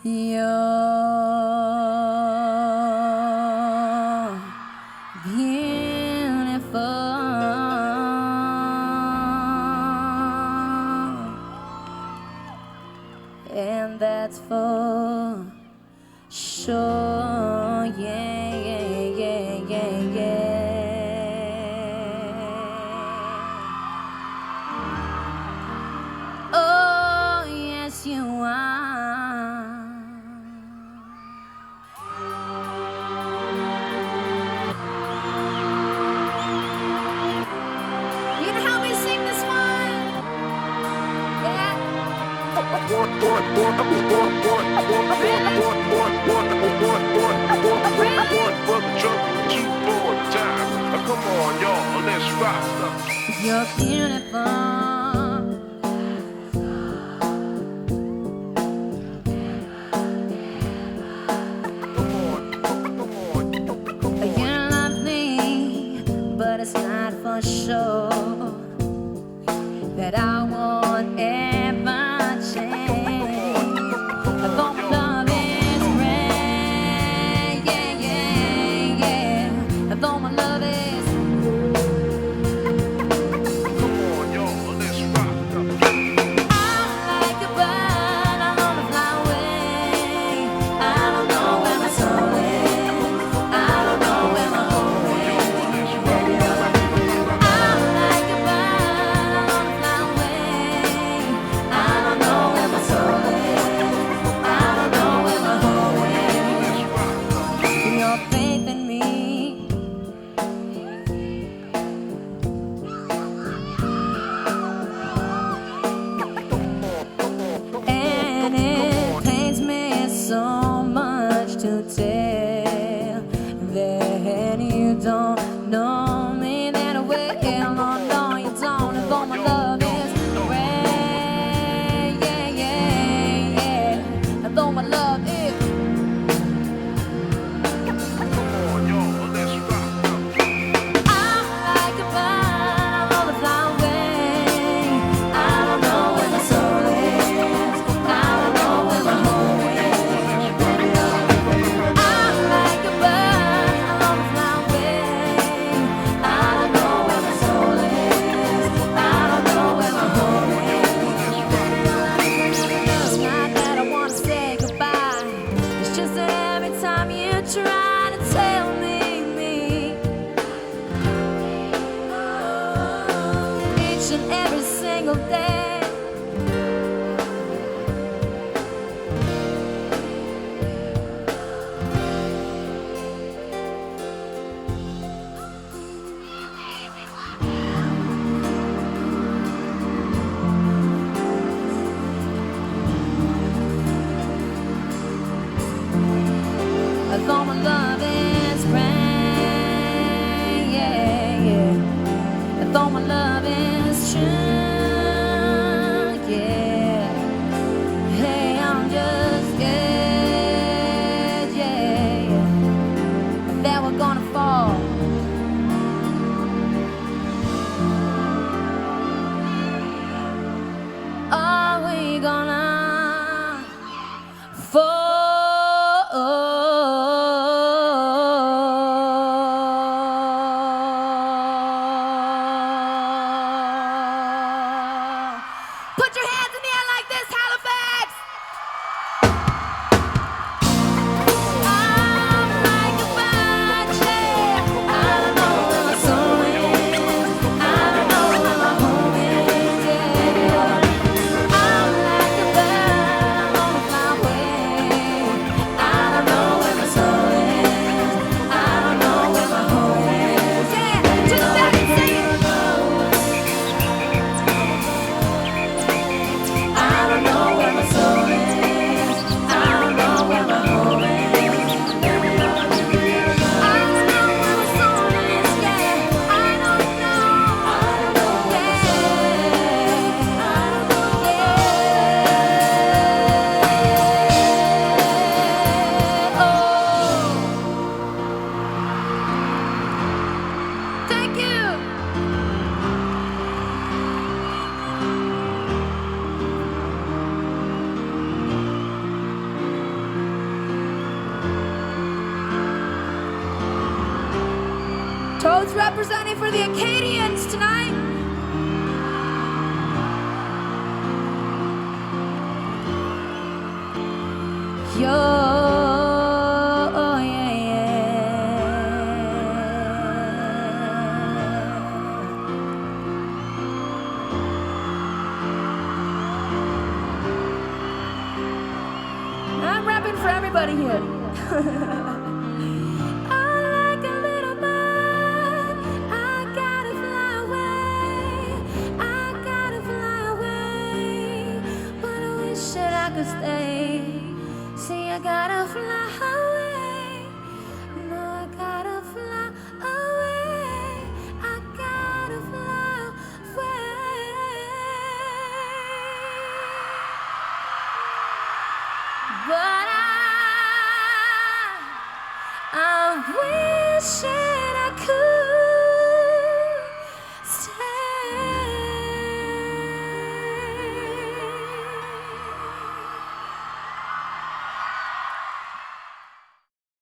You're beautiful, and that's for sure. Yeah, yeah, yeah, yeah, yeah. Oh, yes, you are. You can help me sing this one. Yeah. Come on, y'all, let's rock. You're beautiful. You're lovely, but it's not for sure that I won't ever change. Though my love is great, yeah, yeah, yeah. Though my love is, Come on, y'all, let's rock. I'm like a bird, I wanna fly away. I don't know where my soul is. I don't know where my home is. I'm like a bird, I wanna fly away. I don't know where my soul is. I don't know where my home is. Your faith in me, and it pains me so much to tell that you don't know me that well. Oh no, you don't. And though my love is great, yeah, yeah, yeah. And though my love is, Come on, y'all, let's rock. I'm like a bird, I wanna fly away. I don't know where my soul is. I don't know where my home is. I'm like a bird, I wanna fly away. I don't know where my soul is. I don't know where my home is. It's not that I wanna say goodbye. It's just that every time you try to tell me, each and every single day, though my love is great, yeah, yeah. Though my love is true, yeah. Hey, I'm just scared, yeah, yeah, that we're gonna fall. Are we gonna fall? Who's representing for the Acadians tonight? Yo, oh, yeah, yeah. I'm rapping for everybody here. I could stay. See, I gotta fly away. No, I gotta fly away. I gotta fly away. But I'm wishing I could.